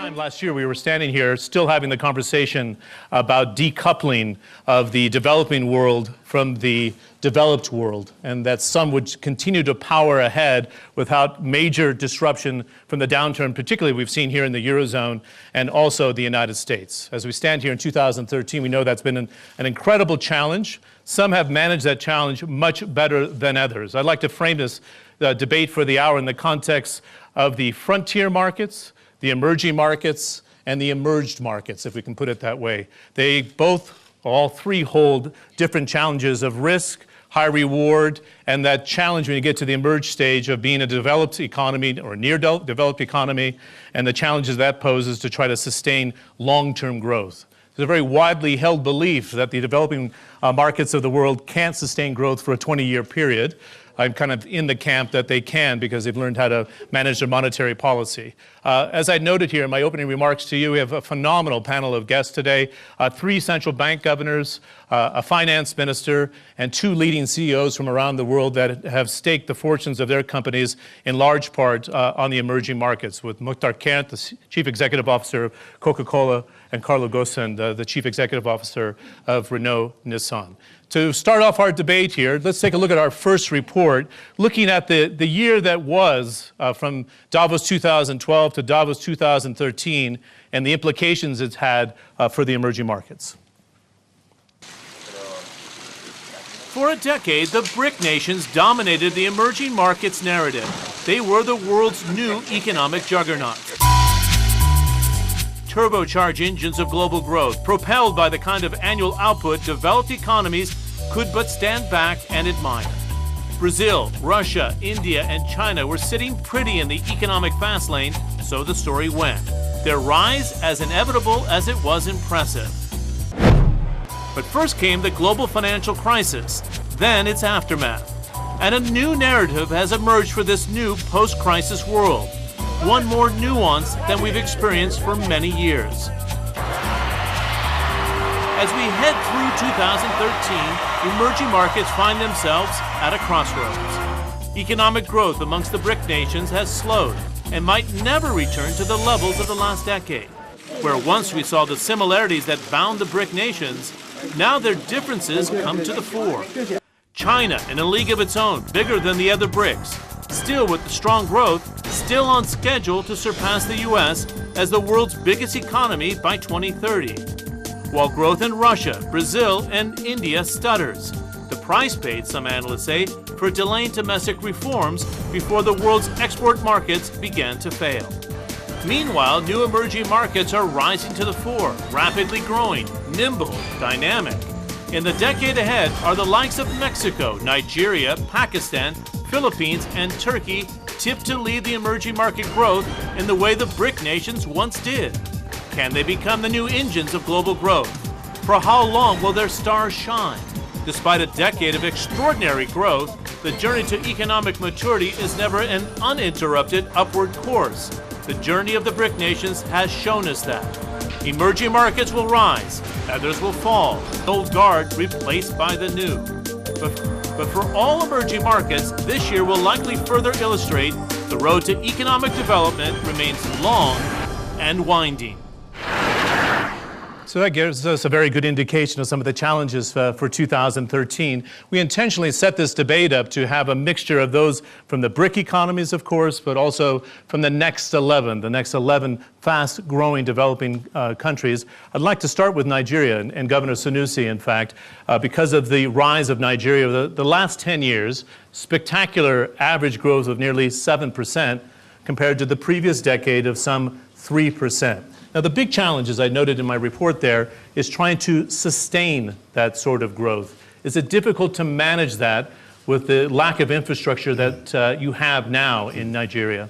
time last year, we were standing here still having the conversation about decoupling of the developing world from the developed world, and that some would continue to power ahead without major disruption from the downturn, particularly we've seen here in the Eurozone and also the United States. As we stand here in 2013, we know that's been an incredible challenge. Some have managed that challenge much better than others. I'd like to frame this debate for the hour in the context of the frontier markets, the emerging markets, and the emerged markets, if we can put it that way. They both, all three, hold different challenges of risk, high reward, and that challenge when you get to the emerged stage of being a developed economy or near developed economy, and the challenges that poses to try to sustain long-term growth. There's a very widely held belief that the developing markets of the world can't sustain growth for a 20-year period. I'm kind of in the camp that they can because they've learned how to manage their monetary policy. As I noted here in my opening remarks to you, we have a phenomenal panel of guests today, 3 central bank governors, a finance minister, and 2 leading CEOs from around the world that have staked the fortunes of their companies in large part on the emerging markets, with Mukhtar Kent, the Chief Executive Officer of Coca-Cola, and Carlo Ghosn, the Chief Executive Officer of Renault-Nissan. To start off our debate here, let's take a look at our first report, looking at the year that was from Davos 2012 to Davos 2013 and the implications it's had for the emerging markets. For a decade, the BRIC nations dominated the emerging markets narrative. They were the world's new economic juggernaut. Turbocharge engines of global growth, propelled by the kind of annual output developed economies could but stand back and admire. Brazil, Russia, India, and China were sitting pretty in the economic fast lane, so the story went. Their rise as inevitable as it was impressive. But first came the global financial crisis, then its aftermath. And a new narrative has emerged for this new post-crisis world. One more nuanced than we've experienced for many years. As we head through 2013, emerging markets find themselves at a crossroads. Economic growth amongst the BRIC nations has slowed and might never return to the levels of the last decade. Where once we saw the similarities that bound the BRIC nations, now their differences come to the fore. China, in a league of its own, bigger than the other BRICs, still with the strong growth, still on schedule to surpass the US as the world's biggest economy by 2030. While growth in Russia, Brazil, and India stutters. The price paid, some analysts say, for delaying domestic reforms before the world's export markets began to fail. Meanwhile, new emerging markets are rising to the fore, rapidly growing, nimble, dynamic. In the decade ahead are the likes of Mexico, Nigeria, Pakistan, Philippines, and Turkey tipped to lead the emerging market growth in the way the BRIC nations once did. Can they become the new engines of global growth? For how long will their stars shine? Despite a decade of extraordinary growth, the journey to economic maturity is never an uninterrupted upward course. The journey of the BRIC nations has shown us that. Emerging markets will rise, others will fall, the old guard replaced by the new. But for all emerging markets, this year will likely further illustrate the road to economic development remains long and winding. So that gives us a very good indication of some of the challenges for 2013. We intentionally set this debate up to have a mixture of those from the BRIC economies, of course, but also from the next 11 fast-growing developing countries. I'd like to start with Nigeria and Governor Sanusi, in fact, because of the rise of Nigeria. The last 10 years, spectacular average growth of nearly 7% compared to the previous decade of some 3%. Now, the big challenge, as I noted in my report there, is trying to sustain that sort of growth. Is it difficult to manage that with the lack of infrastructure that you have now in Nigeria?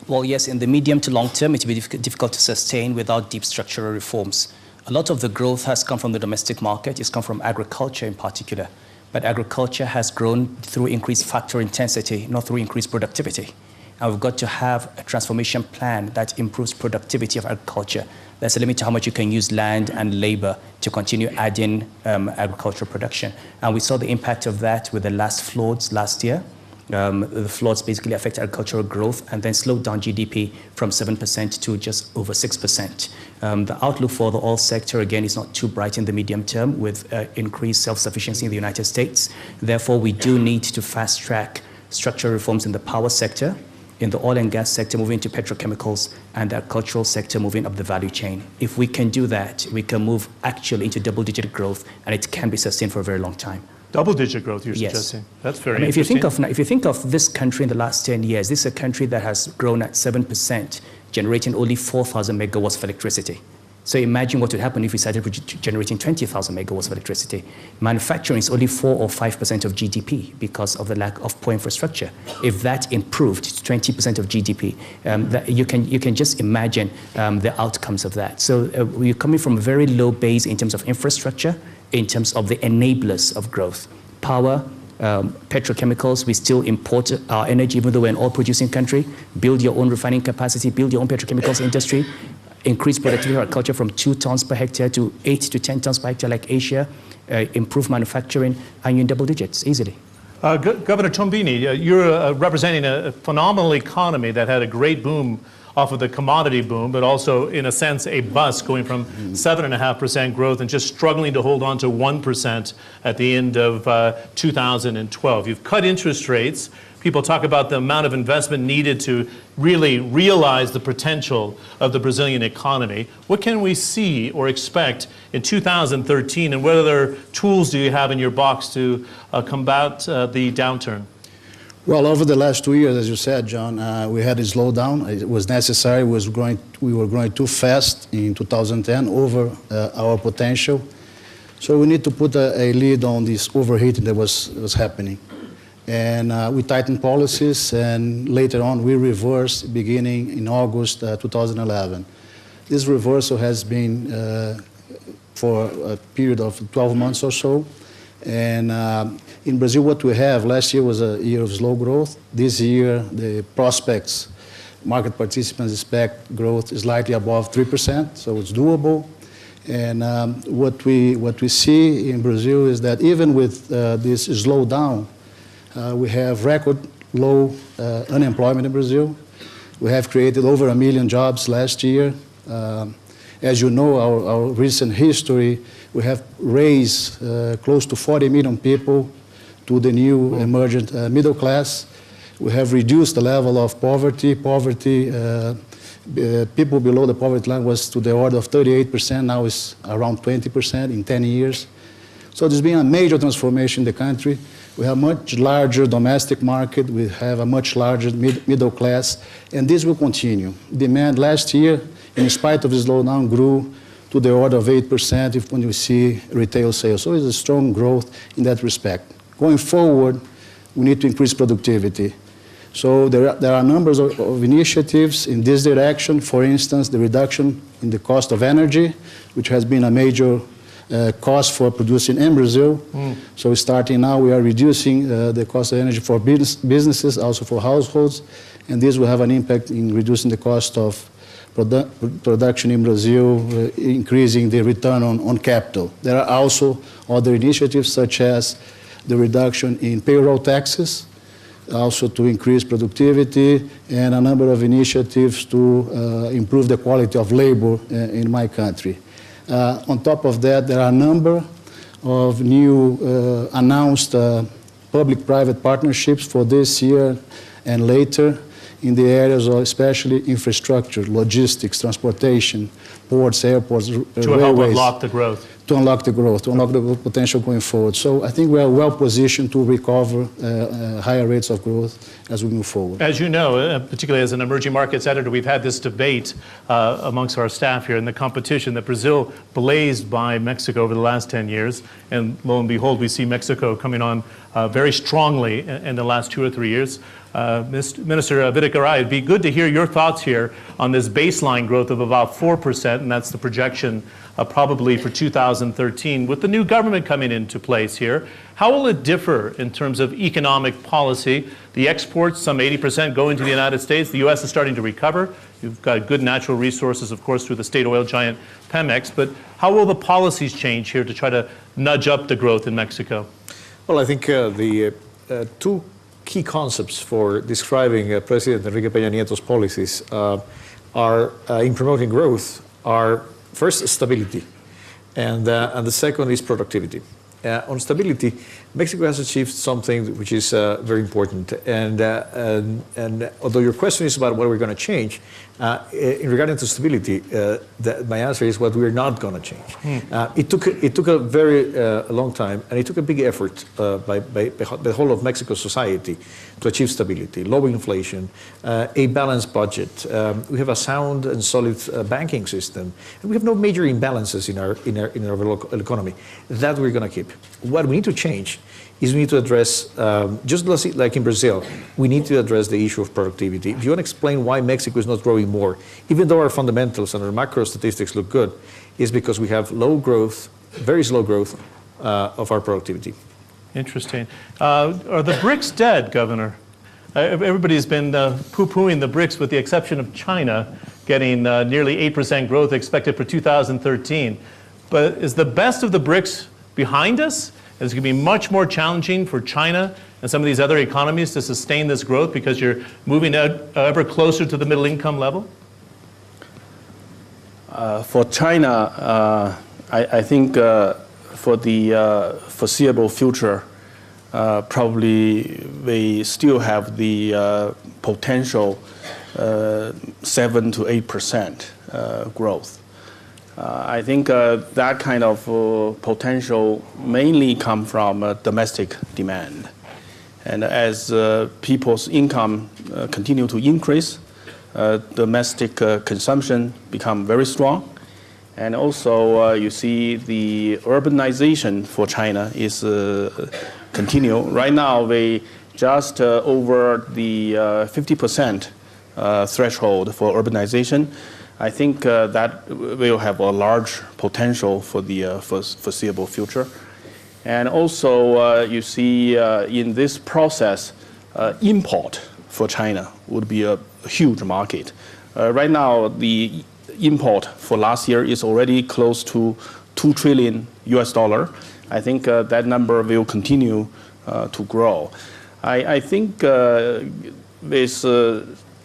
Well, yes, in the medium to long term, it will be difficult to sustain without deep structural reforms. A lot of the growth has come from the domestic market. It's come from agriculture in particular. But agriculture has grown through increased factor intensity, not through increased productivity. And we've got to have a transformation plan that improves productivity of agriculture. There's a limit to how much you can use land and labor to continue adding agricultural production. And we saw the impact of that with the last floods last year. The floods basically affect agricultural growth and then slowed down GDP from 7% to just over 6%. The outlook for the oil sector, again, is not too bright in the medium term with increased self-sufficiency in the United States. Therefore, we do need to fast-track structural reforms in the power sector, in the oil and gas sector, moving to petrochemicals, and the agricultural sector, moving up the value chain. If we can do that, we can move actually into double-digit growth, and it can be sustained for a very long time. Double-digit growth, you're suggesting? That's very interesting. If you think of this country in the last 10 years, this is a country that has grown at 7%, generating only 4,000 megawatts of electricity. So imagine what would happen if we started generating 20,000 megawatts of electricity. Manufacturing is only 4 or 5% of GDP because of the lack of poor infrastructure. If that improved to 20% of GDP, you can just imagine the outcomes of that. So we're coming from a very low base in terms of infrastructure, in terms of the enablers of growth. Power, petrochemicals, we still import our energy even though we're an oil-producing country. Build your own refining capacity, build your own petrochemicals industry, increase productivity of agriculture from 2 tons per hectare to 8 to 10 tons per hectare like Asia, improve manufacturing, and you're in double digits easily. Governor Tombini, you're representing a phenomenal economy that had a great boom off of the commodity boom, but also, in a sense, a bust going from 7.5% growth and just struggling to hold on to 1% at the end of 2012. You've cut interest rates. People talk about the amount of investment needed to really realize the potential of the Brazilian economy. What can we see or expect in 2013, and what other tools do you have in your box to combat the downturn? Well, over the last 2 years, as you said, John, we had a slowdown. It was necessary. We were growing too fast in 2010, over our potential. So we need to put a lid on this overheating that was happening. And we tightened policies, and later on we reversed beginning in August 2011. This reversal has been for a period of 12 months or so. And in Brazil, what we have, last year was a year of slow growth. This year, the prospects, market participants expect growth is slightly above 3%, so it's doable. And what we see in Brazil is that even with this slowdown, we have record low unemployment in Brazil. We have created over 1 million jobs last year. As you know, our recent history, we have raised close to 40 million people to the new emergent middle class. We have reduced the level of poverty. People below the poverty line was to the order of 38%, now it's around 20% in 10 years. So there's been a major transformation in the country. We have a much larger domestic market, we have a much larger middle class, and this will continue. Demand last year, in spite of the slowdown, grew to the order of 8% when you see retail sales. So it's a strong growth in that respect. Going forward, we need to increase productivity. So there are numbers of initiatives in this direction. For instance, the reduction in the cost of energy, which has been a major cost for producing in Brazil. So starting now, we are reducing the cost of energy for businesses, also for households, and this will have an impact in reducing the cost of production in Brazil, increasing the return on capital. There are also other initiatives such as the reduction in payroll taxes, also to increase productivity, and a number of initiatives to improve the quality of labor in my country. On top of that, there are a number of new announced public-private partnerships for this year and later in the areas of especially infrastructure, logistics, transportation, ports, airports, railways. To help unlock the growth. To unlock the growth, to unlock the potential going forward. So I think we are well positioned to recover higher rates of growth as we move forward. As you know, particularly as an emerging markets editor, we've had this debate amongst our staff here in the competition that Brazil blazed by Mexico over the last 10 years. And lo and behold, we see Mexico coming on very strongly in the last 2 or 3 years. Minister Vidagurai, it'd be good to hear your thoughts here on this baseline growth of about 4%, and that's the projection probably for 2013. With the new government coming into place here, how will it differ in terms of economic policy? The exports, some 80% go into the United States. The U.S. is starting to recover. You've got good natural resources, of course, through the state oil giant Pemex. But how will the policies change here to try to nudge up the growth in Mexico? Well, I think the two key concepts for describing President Enrique Peña Nieto's policies in promoting growth are first stability, and the second is productivity. On stability, Mexico has achieved something which is very important, and although your question is about what we're going to change, in regarding to stability, my answer is what we're not going to change. It took a very long time, and it took a big effort by the whole of Mexico society to achieve stability, low inflation, a balanced budget. We have a sound and solid banking system, and we have no major imbalances in our local economy. That we're going to keep. What we need to change is we need to address, just like in Brazil, we need to address the issue of productivity. If you want to explain why Mexico is not growing more, even though our fundamentals and our macro statistics look good, is because we have low growth, very slow growth of our productivity. Interesting. Are the BRICS dead, Governor? Everybody's been poo-pooing the BRICS with the exception of China, getting nearly 8% growth expected for 2013. But is the best of the BRICS behind us? It's going to be much more challenging for China and some of these other economies to sustain this growth because you're moving out ever closer to the middle income level? For China, I think for the foreseeable future, probably they still have the potential 7 to 8% growth. I think that kind of potential mainly come from domestic demand. And as people's income continue to increase, domestic consumption become very strong. And also you see the urbanization for China is continue. Right now they just over the 50% threshold for urbanization. I think that will have a large potential for the foreseeable future. And also you see in this process, import for China would be a huge market. Right now, the import for last year is already close to $2 trillion US. I think that number will continue to grow. I think with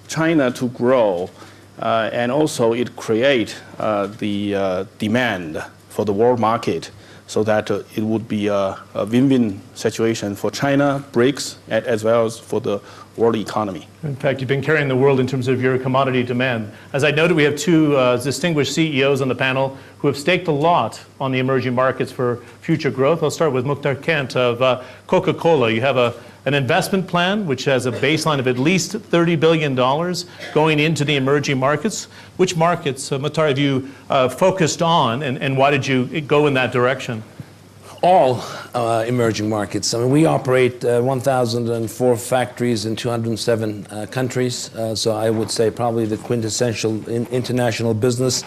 China to grow, and also it create the demand for the world market so that it would be a win-win situation for China, BRICS, as well as for the world economy. In fact, you've been carrying the world in terms of your commodity demand. As I noted, we have two distinguished CEOs on the panel who have staked a lot on the emerging markets for future growth. I'll start with Mukhtar Kent of Coca-Cola. You have an investment plan which has a baseline of at least $30 billion going into the emerging markets. Which markets, Mukhtar, have you focused on, and why did you go in that direction? All emerging markets. I mean, we operate 1,004 factories in 207 countries. So I would say probably the quintessential international business.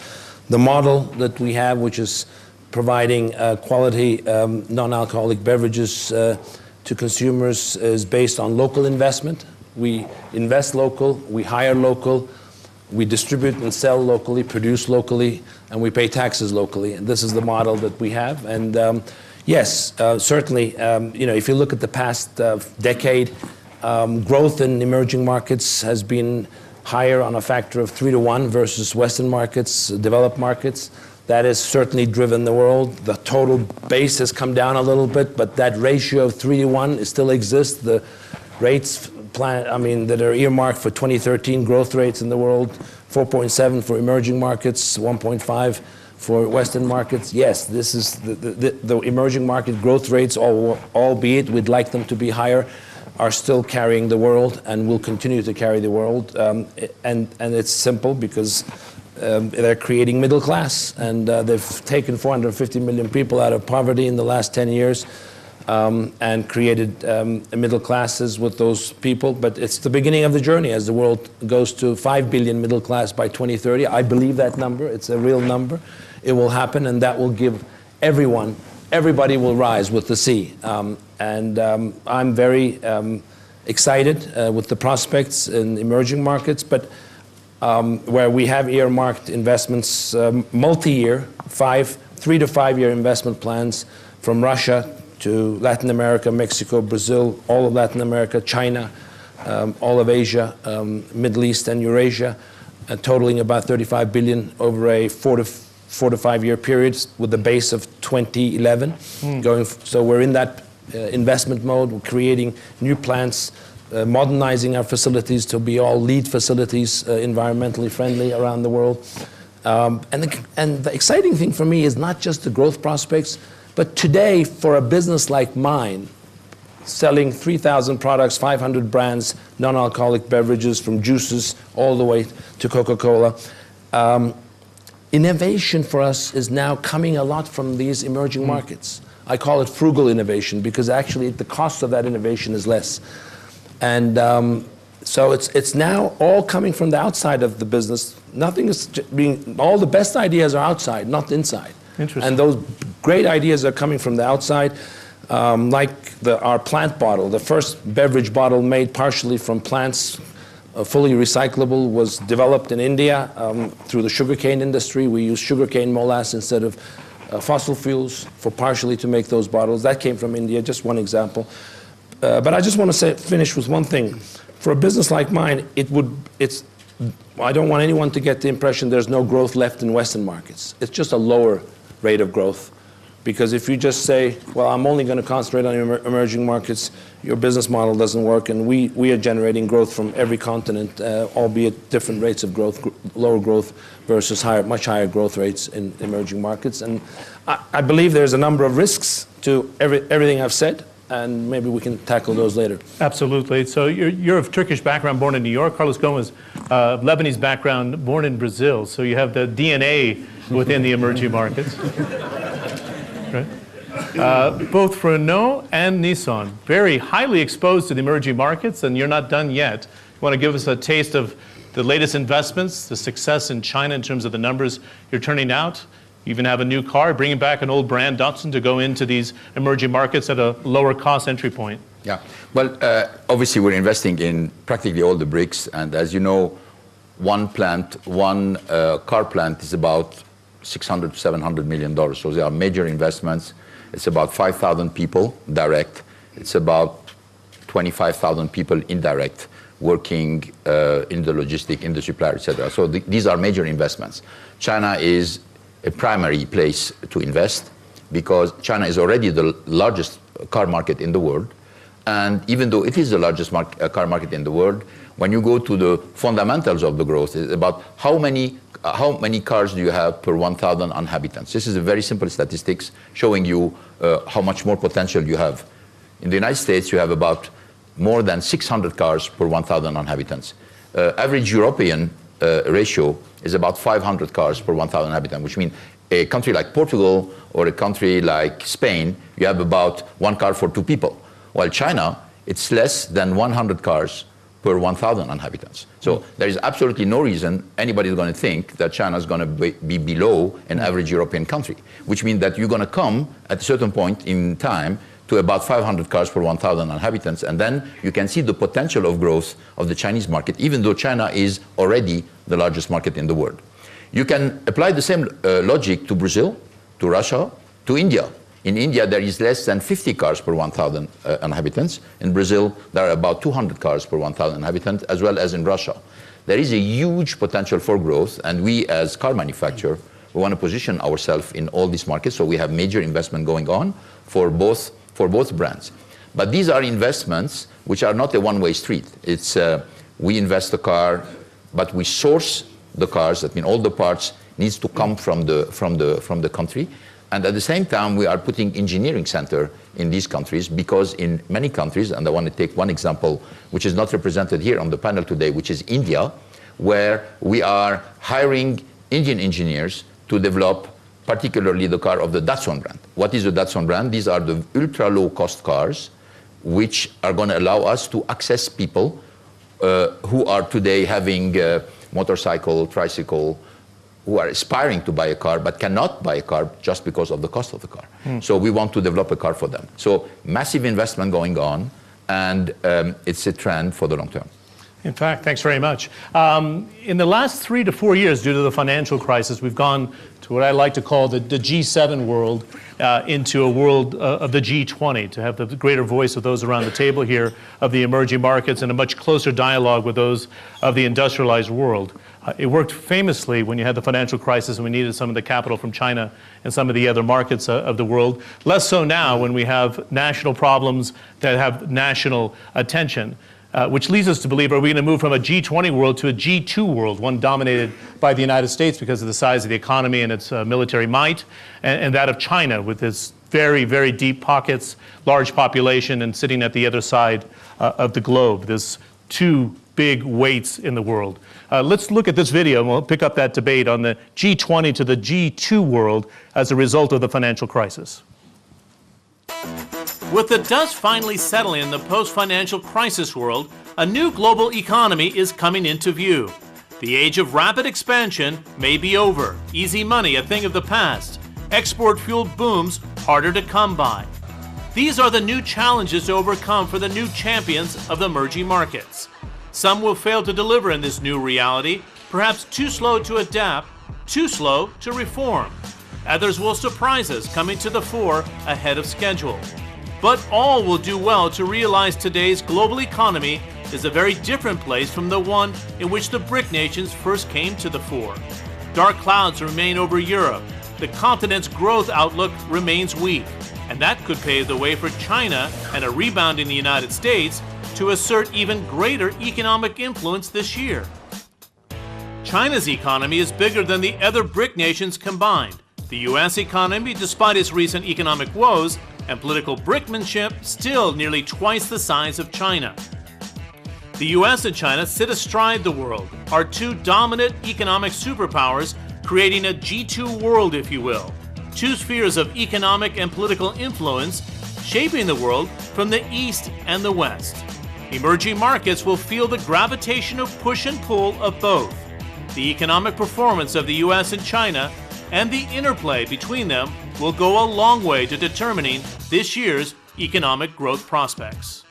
The model that we have, which is providing quality non-alcoholic beverages to consumers, is based on local investment. We invest local, we hire local, we distribute and sell locally, produce locally, and we pay taxes locally. And this is the model that we have. And yes, certainly, if you look at the past decade, growth in emerging markets has been higher on a factor of 3 to 1 versus Western markets, developed markets. That has certainly driven the world. The total base has come down a little bit, but that ratio of 3 to 1 still exists. The rates that are earmarked for 2013 growth rates in the world, 4.7 for emerging markets, 1.5 for Western markets. Yes, this is the emerging market growth rates, albeit we'd like them to be higher, are still carrying the world and will continue to carry the world. And it's simple because they're creating middle class, and they've taken 450 million people out of poverty in the last 10 years and created middle classes with those people. But it's the beginning of the journey as the world goes to 5 billion middle class by 2030. I believe that number. It's a real number. It will happen, and that will give everybody will rise with the sea. And I'm very excited with the prospects in emerging markets, but where we have earmarked investments, multi-year, 3 to 5 year investment plans from Russia to Latin America, Mexico, Brazil, all of Latin America, China, all of Asia, Middle East and Eurasia, totaling about 35 billion over a 4 to 5 year period with the base of 2011. So we're in that investment mode. We're creating new plants, modernizing our facilities to be all LEED facilities, environmentally friendly around the world. And the exciting thing for me is not just the growth prospects, but today for a business like mine, selling 3,000 products, 500 brands, non-alcoholic beverages from juices all the way to Coca-Cola. Innovation for us is now coming a lot from these emerging markets. I call it frugal innovation because actually the cost of that innovation is less. And so it's now all coming from the outside of the business. Nothing is all the best ideas are outside, not inside. Interesting. And those great ideas are coming from the outside. Like our plant bottle, the first beverage bottle made partially from plants, fully recyclable, was developed in India through the sugarcane industry. We use sugarcane molasses instead of fossil fuels for partially to make those bottles. That came from India, just one example. But I just want to finish with one thing. For a business like mine, I don't want anyone to get the impression there's no growth left in Western markets. It's just a lower rate of growth. Because if you just say, well, I'm only going to concentrate on emerging markets, your business model doesn't work. And we are generating growth from every continent, albeit different rates of growth, lower growth versus much higher growth rates in emerging markets. And I believe there's a number of risks to everything I've said, and maybe we can tackle those later. Absolutely. So you're of Turkish background, born in New York. Carlos Gomez, Lebanese background, born in Brazil. So you have the DNA within the emerging markets. Right. Both Renault and Nissan, very highly exposed to the emerging markets, and you're not done yet. You want to give us a taste of the latest investments, the success in China in terms of the numbers you're turning out? You even have a new car, bringing back an old brand, Datsun, to go into these emerging markets at a lower cost entry point. Yeah, well, obviously we're investing in practically all the bricks, and as you know, one car plant is about $600 to $700 million. So they are major investments. It's about 5,000 people direct. It's about 25,000 people indirect working in the logistic, in the supplier, etc. So these are major investments. China is a primary place to invest because China is already the largest car market in the world. And even though it is the largest car market in the world, when you go to the fundamentals of the growth, it's about how many cars do you have per 1,000 inhabitants. This is a very simple statistics showing you how much more potential you have. In the United States, you have about more than 600 cars per 1,000 inhabitants. Average European ratio is about 500 cars per 1,000 inhabitants, which means a country like Portugal or a country like Spain, you have about 1 car for 2 people. While China, it's less than 100 cars per 1,000 inhabitants. So there is absolutely no reason anybody is going to think that China is going to be below an average European country, which means that you're going to come at a certain point in time to about 500 cars per 1,000 inhabitants, and then you can see the potential of growth of the Chinese market, even though China is already the largest market in the world. You can apply the same logic to Brazil, to Russia, to India. In India, there is less than 50 cars per 1,000 inhabitants. In Brazil, there are about 200 cars per 1,000 inhabitants, as well as in Russia. There is a huge potential for growth, and we, as car manufacturer, we want to position ourselves in all these markets, so we have major investment going on for both brands. But these are investments which are not a one-way street. It's we invest the car, but we source the cars. That means all the parts needs to come from the country. And at the same time, we are putting engineering center in these countries because in many countries, and I want to take one example, which is not represented here on the panel today, which is India, where we are hiring Indian engineers to develop particularly the car of the Datsun brand. What is the Datsun brand? These are the ultra low cost cars, which are going to allow us to access people who are today having motorcycle, tricycle, who are aspiring to buy a car but cannot buy a car just because of the cost of the car. So we want to develop a car for them. So massive investment going on, and it's a trend for the long term. In fact, thanks very much. In the last 3 to 4 years, due to the financial crisis, we've gone to what I like to call the G7 world into a world of the G20, to have the greater voice of those around the table here of the emerging markets and a much closer dialogue with those of the industrialized world. It worked famously when you had the financial crisis and we needed some of the capital from China and some of the other markets of the world. Less so now when we have national problems that have national attention. Which leads us to believe, are we going to move from a G20 world to a G2 world, one dominated by the United States because of the size of the economy and its military might, and that of China with its very, very deep pockets, large population, and sitting at the other side of the globe. There's two big weights in the world. Let's look at this video, and we'll pick up that debate on the G20 to the G2 world as a result of the financial crisis. With the dust finally settling in the post-financial crisis world, a new global economy is coming into view. The age of rapid expansion may be over. Easy money a thing of the past. Export-fueled booms harder to come by. These are the new challenges to overcome for the new champions of the emerging markets. Some will fail to deliver in this new reality, perhaps too slow to adapt, too slow to reform. Others will surprise us, coming to the fore ahead of schedule. But all will do well to realize today's global economy is a very different place from the one in which the BRIC nations first came to the fore. Dark clouds remain over Europe. The continent's growth outlook remains weak, and that could pave the way for China and a rebound in the United States to assert even greater economic influence this year. China's economy is bigger than the other BRIC nations combined. The U.S. economy, despite its recent economic woes and political brinkmanship, still nearly twice the size of China. The U.S. and China sit astride the world, are two dominant economic superpowers, creating a G2 world, if you will. Two spheres of economic and political influence, shaping the world from the East and the West. Emerging markets will feel the gravitational push and pull of both. The economic performance of the U.S. and China and the interplay between them will go a long way to determining this year's economic growth prospects.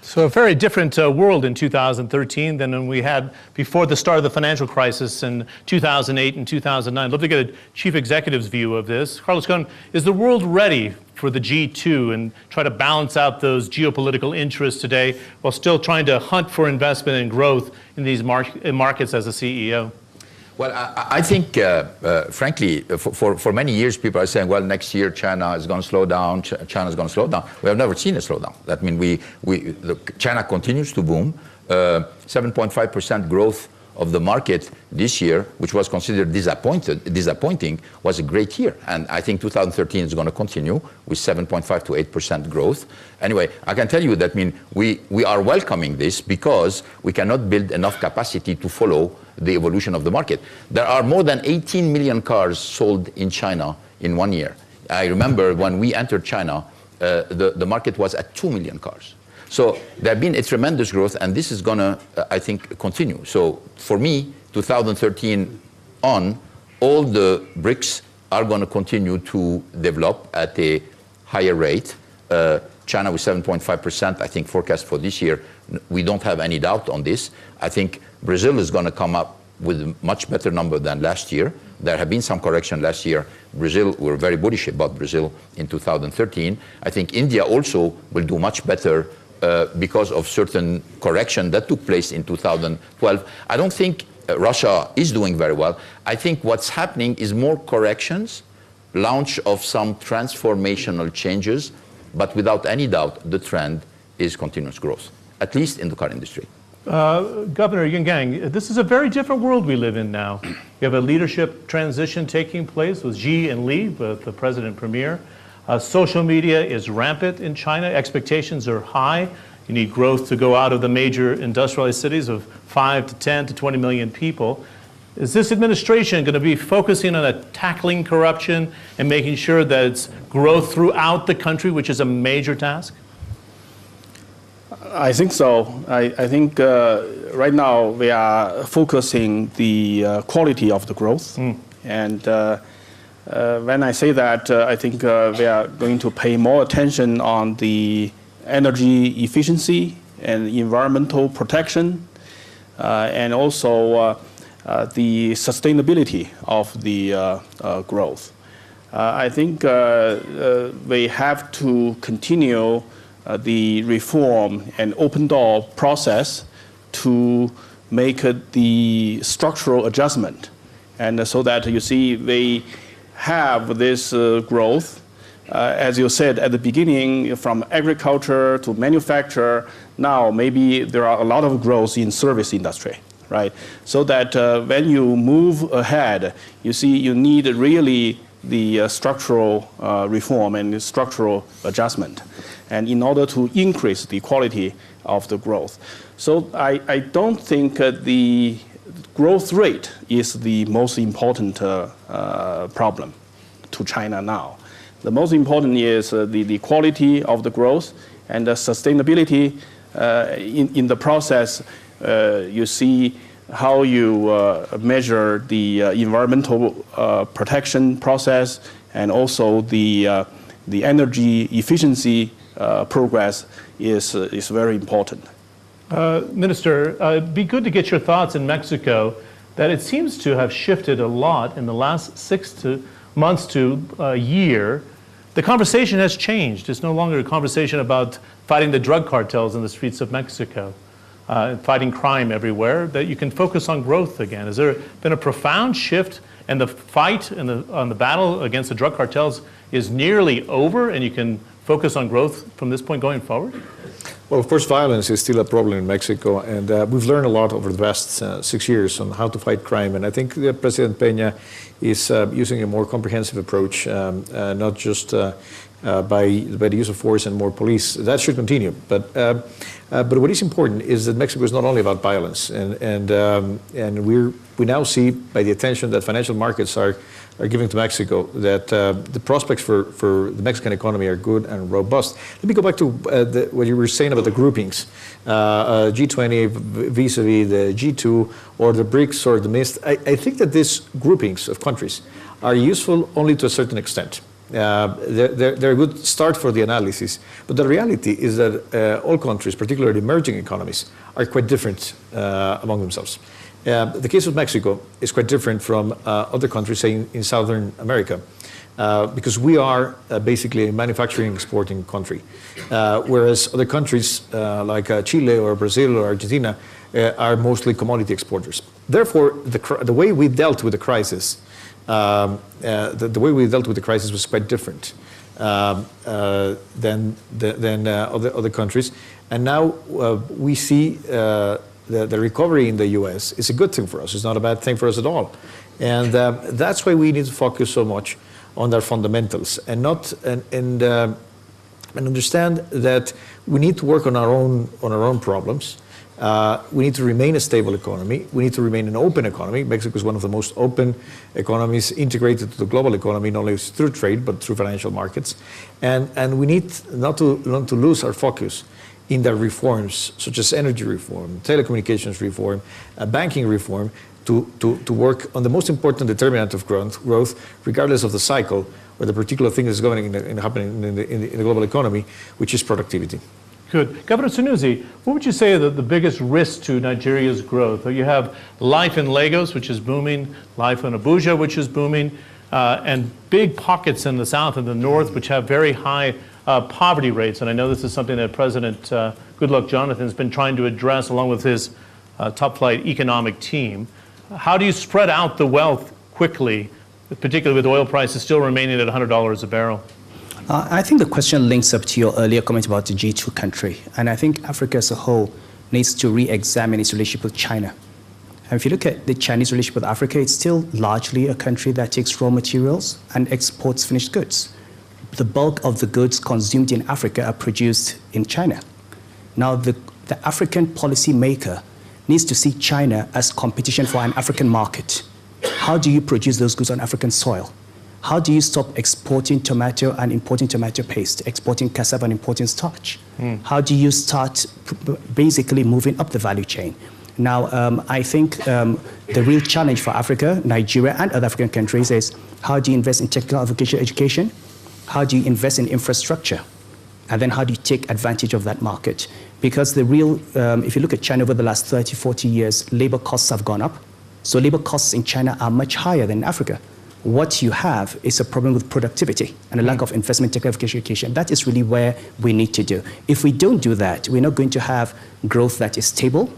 So a very different world in 2013 than when we had before the start of the financial crisis in 2008 and 2009. I'd love to get a chief executive's view of this. Carlos Ghosn, is the world ready for the G2 and try to balance out those geopolitical interests today while still trying to hunt for investment and growth in these markets as a CEO? Well, I think, frankly, for many years, people are saying, well, next year China is going to slow down, China is going to slow down. We have never seen a slowdown. That means China continues to boom. 7.5% growth of the market this year, which was considered disappointing, was a great year. And I think 2013 is going to continue with 7.5 to 8% growth. Anyway, I can tell you that we are welcoming this because we cannot build enough capacity to follow the evolution of the market. There are more than 18 million cars sold in China in 1 year. I remember when we entered China, the market was at 2 million cars. So there has been a tremendous growth, and this is going to, I think, continue. So for me, 2013 on, all the BRICS are going to continue to develop at a higher rate. China with 7.5%, I think, forecast for this year. We don't have any doubt on this. I think Brazil is going to come up with a much better number than last year. There have been some correction last year. Brazil, we're very bullish about Brazil in 2013. I think India also will do much better because of certain correction that took place in 2012. I don't think Russia is doing very well. I think what's happening is more corrections, launch of some transformational changes, but without any doubt, the trend is continuous growth, at least in the car industry. Governor Yang, this is a very different world we live in now. You have a leadership transition taking place with Xi and Li, the president premier. Social media is rampant in China. Expectations are high. You need growth to go out of the major industrialized cities of 5 to 10 to 20 million people. Is this administration going to be focusing on tackling corruption and making sure that it's growth throughout the country, which is a major task? I think so. I think right now we are focusing the quality of the growth. And when I say that, I think we are going to pay more attention on the energy efficiency and environmental protection, and also the sustainability of the growth. I think we have to continue the reform and open door process to make the structural adjustment, and so that you see we have this growth, as you said at the beginning, from agriculture to manufacture. Now maybe there are a lot of growth in service industry, right? So that when you move ahead, you see you need really the structural reform and the structural adjustment, and in order to increase the quality of the growth. So I don't think the growth rate is the most important problem to China now. The most important is the quality of the growth and the sustainability. In the process, you see how you measure the environmental protection process, and also the energy efficiency progress is very important. Minister, it'd be good to get your thoughts in Mexico, that it seems to have shifted a lot in the last 6 months to a year. The conversation has changed. It's no longer a conversation about fighting the drug cartels in the streets of Mexico, fighting crime everywhere, that you can focus on growth again. Has there been a profound shift, and the fight and the battle against the drug cartels is nearly over, and you can focus on growth from this point going forward? Well, of course, violence is still a problem in Mexico, and we've learned a lot over the past 6 years on how to fight crime. And I think President Peña is using a more comprehensive approach, not just by the use of force and more police. That should continue. But what is important is that Mexico is not only about violence, and we now see by the attention that financial markets are giving to Mexico, that the prospects for the Mexican economy are good and robust. Let me go back to what you were saying about the groupings, G20 vis-a-vis the G2 or the BRICS or the MIST. I think that these groupings of countries are useful only to a certain extent. They're a good start for the analysis, but the reality is that all countries, particularly emerging economies, are quite different among themselves. The case of Mexico is quite different from other countries, say in Southern America, because we are basically a manufacturing exporting country, whereas other countries like Chile or Brazil or Argentina are mostly commodity exporters. Therefore, the way we dealt with the crisis, was quite different than other countries, and now we see. The recovery in the U.S. is a good thing for us. It's not a bad thing for us at all, and that's why we need to focus so much on their fundamentals and understand that we need to work on our own problems. We need to remain a stable economy. We need to remain an open economy. Mexico is one of the most open economies integrated to the global economy, not only through trade but through financial markets, and we need not to lose our focus in the reforms, such as energy reform, telecommunications reform, banking reform, to work on the most important determinant of growth, regardless of the cycle or the particular thing that's happening in the global economy, which is productivity. Good. Governor Sunusi, what would you say are the biggest risks to Nigeria's growth? You have life in Lagos, which is booming, life in Abuja, which is booming, and big pockets in the south and the north, which have very high poverty rates, and I know this is something that President Goodluck Jonathan has been trying to address along with his top-flight economic team. How do you spread out the wealth quickly, particularly with oil prices still remaining at $100 a barrel? I think the question links up to your earlier comment about the G2 country, and I think Africa as a whole needs to re-examine its relationship with China. And if you look at the Chinese relationship with Africa, it's still largely a country that takes raw materials and exports finished goods. The bulk of the goods consumed in Africa are produced in China. Now, the African policymaker needs to see China as competition for an African market. How do you produce those goods on African soil? How do you stop exporting tomato and importing tomato paste, exporting cassava and importing starch? How do you start basically moving up the value chain? Now, I think the real challenge for Africa, Nigeria, and other African countries is how do you invest in technical education? How do you invest in infrastructure? And then how do you take advantage of that market? Because the real, if you look at China over the last 30, 40 years, labor costs have gone up. So labor costs in China are much higher than in Africa. What you have is a problem with productivity and a lack of investment, technical education. That is really where we need to do. If we don't do that, we're not going to have growth that is stable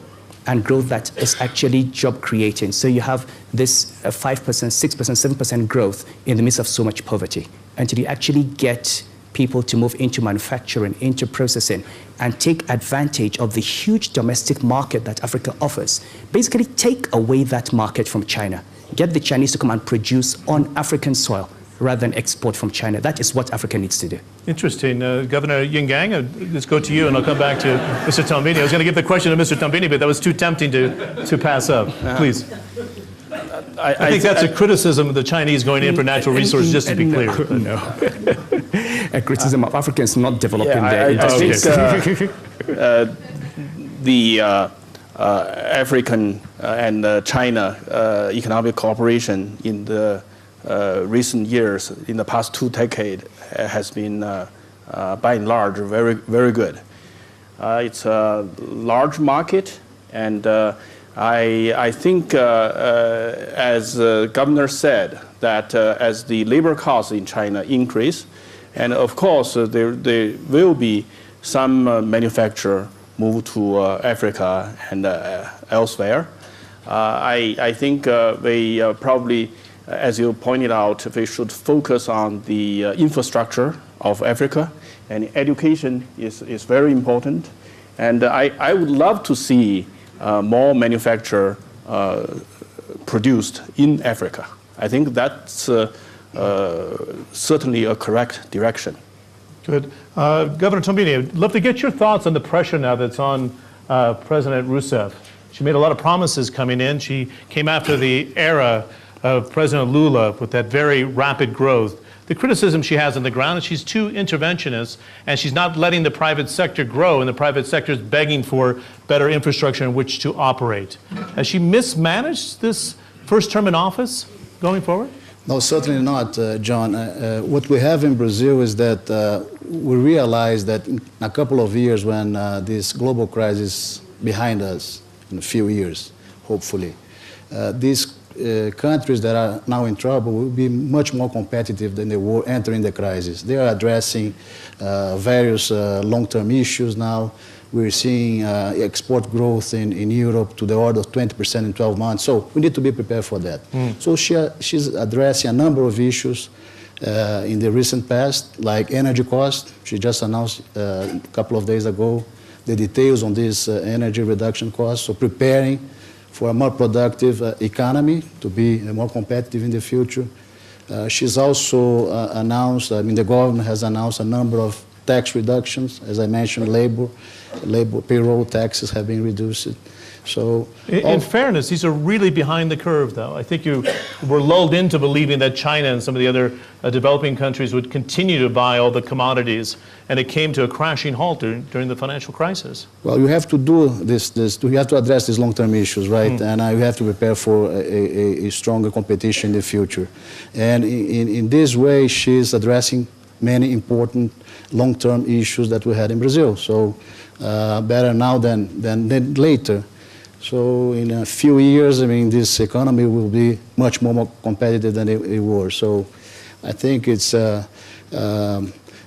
and growth that is actually job creating. So you have this 5%, 6%, 7% growth in the midst of so much poverty. Until you actually get people to move into manufacturing, into processing, and take advantage of the huge domestic market that Africa offers. Basically, take away that market from China. Get the Chinese to come and produce on African soil rather than export from China. That is what Africa needs to do. Interesting. Governor Yinggang, let's go to you, and I'll come back to Mr. Tombini. I was going to give the question to Mr. Tombini, but that was too tempting to pass up. Please. I think that's a criticism of the Chinese going in for natural resources, just to be clear. No. A criticism of Africans not developing their industries. I think the African and China economic cooperation in the recent years, in the past 2 decades, has been, by and large, very, very good. It's a large market, and I think, as the governor said, that as the labor costs in China increase, and of course there will be some manufacturer move to Africa and elsewhere. I think they probably, as you pointed out, they should focus on the infrastructure of Africa, and education is very important. And I would love to see more manufacture produced in Africa. I think that's certainly a correct direction. Good. Governor Tombini, I'd love to get your thoughts on the pressure now that's on President Rousseff. She made a lot of promises coming in. She came after the era of President Lula with that very rapid growth. The criticism she has on the ground is she's too interventionist, and she's not letting the private sector grow, and the private sector is begging for better infrastructure in which to operate. Has she mismanaged this first term in office going forward? No, certainly not, John. What we have in Brazil is that we realize that in a couple of years, when this global crisis behind us, in a few years, hopefully, these countries that are now in trouble will be much more competitive than they were entering the crisis. They are addressing various long-term issues now. We're seeing export growth in Europe to the order of 20% in 12 months. So we need to be prepared for that. So she's addressing a number of issues in the recent past, like energy cost. She just announced a couple of days ago the details on this energy reduction cost. So preparing for a more productive economy to be more competitive in the future. She's also announced, the government has announced a number of tax reductions. As I mentioned, labor payroll taxes have been reduced. So, in fairness, these are really behind the curve, though. I think you were lulled into believing that China and some of the other developing countries would continue to buy all the commodities, and it came to a crashing halt during the financial crisis. Well, you have to do this. You have to address these long-term issues, right? And you have to prepare for a stronger competition in the future. And in this way, she's addressing many important long-term issues that we had in Brazil. So better now than later. So in a few years, this economy will be much more competitive than it was. So I think it's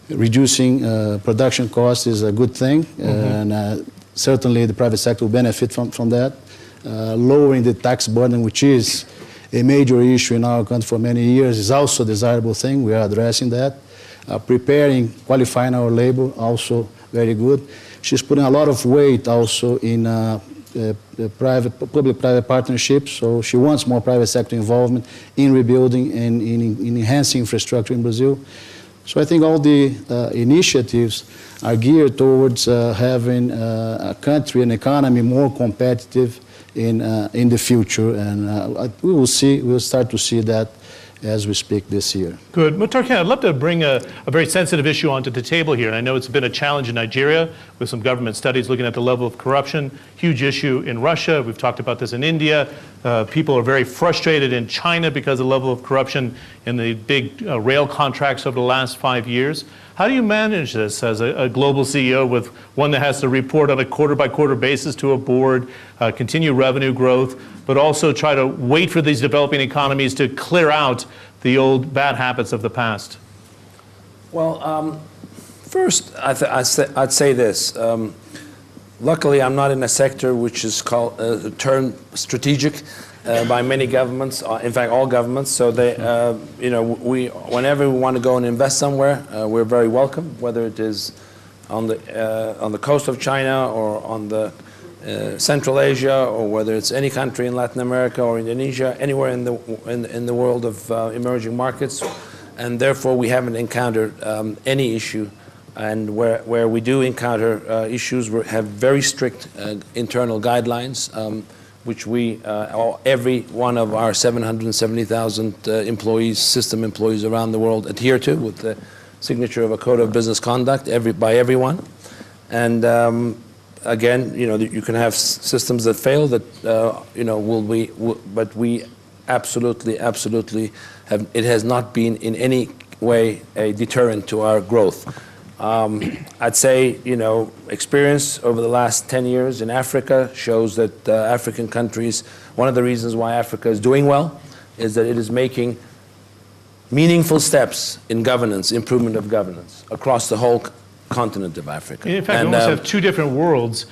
reducing production costs is a good thing, and certainly the private sector will benefit from that. Lowering the tax burden, which is a major issue in our country for many years, is also a desirable thing. We are addressing that. Preparing, qualifying our labor, also very good. She's putting a lot of weight also in public-private partnerships, so she wants more private sector involvement in rebuilding and in enhancing infrastructure in Brazil. So I think all the initiatives are geared towards having a country and economy more competitive in the future, and we'll start to see that as we speak this year. Good. Muhtar Khan, I'd love to bring a very sensitive issue onto the table here. And I know it's been a challenge in Nigeria with some government studies looking at the level of corruption. Huge issue in Russia. We've talked about this in India. People are very frustrated in China because of the level of corruption in the big rail contracts over the last 5 years. How do you manage this as a global CEO with one that has to report on a quarter-by-quarter basis to a board, continue revenue growth, but also try to wait for these developing economies to clear out the old bad habits of the past? Well, first, I'd say this. Luckily, I'm not in a sector which is termed strategic by many governments. In fact, all governments. So they, whenever we want to go and invest somewhere, we're very welcome. Whether it is on the coast of China or on the Central Asia, or whether it's any country in Latin America or Indonesia, anywhere in the world of emerging markets, and therefore we haven't encountered any issue. And where we do encounter issues, we have very strict internal guidelines, which every one of our 770,000 employees, system employees around the world, adhere to, with the signature of a code of business conduct by everyone. And again, you can have systems that fail that, but we absolutely have. It has not been in any way a deterrent to our growth. I'd say, experience over the last 10 years in Africa shows that African countries, one of the reasons why Africa is doing well is that it is making meaningful steps in governance, improvement of governance across the whole continent of Africa. In fact, we almost have two different worlds